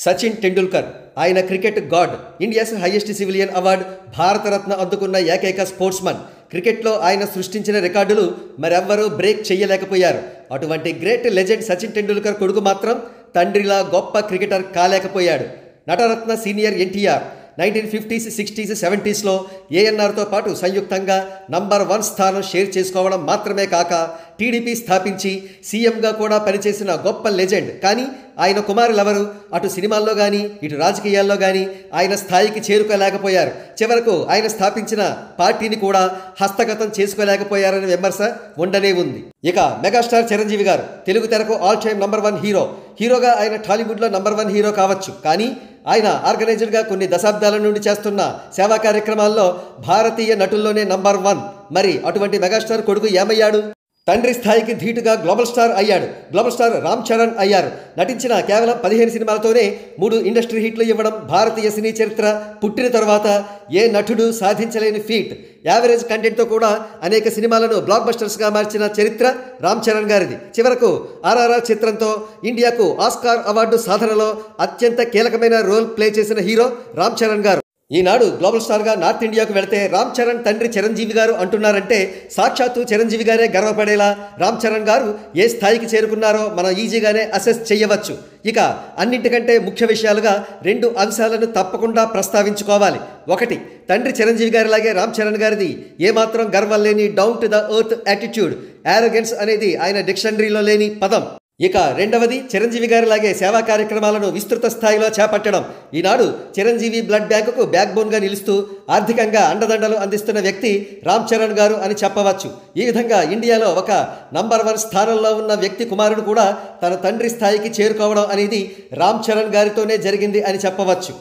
సచిన్ టెండూల్కర్ ఆయన cricket God, India's highest civilian award, Bharat Ratna అందుకున్న ఏకైక స్పోర్ట్స్మన్. క్రికెట్లో ఆయన సృష్టించిన రికార్డులు మరెవ్వరూ బ్రేక్ చేయలేకపోయారు. అటువంటి గ్రేట్ లెజెండ్ సచిన్ టెండూల్కర్ కొడుకు మాత్రం తండ్రిలా గొప్ప క్రికెటర్ కాలేకపోయాడు. నటరత్న సీనియర్ ఎన్టీఆర్ 1950s, 60s, 70sలో ఏఎన్ఆర్తో పాటు సంయుక్తంగా నంబర్ 1 స్థానం షేర్ చేసుకోవడం మాత్రమే కాక టీడీపీ స్థాపించి సీఎంగా కూడా పనిచేసిన గొప్ప లెజెండ్. కానీ ఆయన కుమారులెవరూ అటు సినిమాల్లో కానీ ఇటు రాజకీయాల్లో కానీ ఆయన స్థాయికి చేరుకోలేకపోయారు. చివరకు ఆయన స్థాపించిన పార్టీని కూడా హస్తగతం చేసుకోలేకపోయారనే విమర్శ ఉండనే ఉంది. ఇక మెగాస్టార్ చిరంజీవి గారు తెలుగు తెరకు ఆల్ టైమ్ నంబర్ 1 హీరోగా ఆయన టాలీవుడ్లో నంబర్ 1 హీరో కావచ్చు. కానీ ఆయన ఆర్గనైజర్గా కొన్ని దశాబ్దాల నుండి చేస్తున్న సేవా కార్యక్రమాల్లో భారతీయ నటుల్లోనే నంబర్ 1. మరి అటువంటి మెగాస్టార్ కొడుకు ఏమయ్యాడు? తండ్రి స్థాయికి ధీటుగా గ్లోబల్ స్టార్ అయ్యాడు. గ్లోబల్ స్టార్ రామ్ చరణ్ అయ్యారు. నటించిన కేవలం 15 సినిమాలతోనే 3 ఇండస్ట్రీ హిట్లు ఇవ్వడం భారతీయ సినీ చరిత్ర పుట్టిన తర్వాత ఏ నటుడు సాధించలేని ఫీట్. యావరేజ్ కంటెంట్తో కూడా అనేక సినిమాలను బ్లాక్ బస్టర్స్గా మార్చిన చరిత్ర రామ్ చరణ్ గారిది. చివరకు ఆర్ఆర్ఆర్ చిత్రంతో ఇండియాకు ఆస్కార్ అవార్డు సాధనలో అత్యంత కీలకమైన రోల్ ప్లే చేసిన హీరో రామ్ చరణ్ గారు. ఈనాడు గ్లోబల్ స్టార్గా నార్త్ ఇండియాకు వెళితే రామ్ చరణ్ తండ్రి చిరంజీవి గారు అంటున్నారంటే సాక్షాత్తు చిరంజీవి గారే గర్వపడేలా రామ్ చరణ్ గారు ఏ స్థాయికి చేరుకున్నారో మనం ఈజీగానే అసెస్ చేయవచ్చు. ఇక అన్నింటికంటే ముఖ్య విషయాలుగా 2 అంశాలను తప్పకుండా ప్రస్తావించుకోవాలి. ఒకటి, తండ్రి చిరంజీవి గారిలాగే రామ్ చరణ్ గారిది ఏమాత్రం గర్వం లేని down to the earth attitude. Arrogance అనేది ఆయన డిక్షనరీలో లేని పదం. ఇక రెండవది, చిరంజీవి గారిలాగే సేవా కార్యక్రమాలను విస్తృత స్థాయిలో చేపట్టడం. ఈనాడు చిరంజీవి బ్లడ్ బ్యాంకుకు బ్యాక్ బోన్గా నిలుస్తూ ఆర్థికంగా అండదండలు అందిస్తున్న వ్యక్తి రామ్ చరణ్ గారు అని చెప్పవచ్చు. ఈ విధంగా ఇండియాలో ఒక నంబర్ 1 స్థానంలో ఉన్న వ్యక్తి కుమారుడు కూడా తన తండ్రి స్థాయికి చేరుకోవడం అనేది రామ్ చరణ్ గారితోనే జరిగింది అని చెప్పవచ్చు.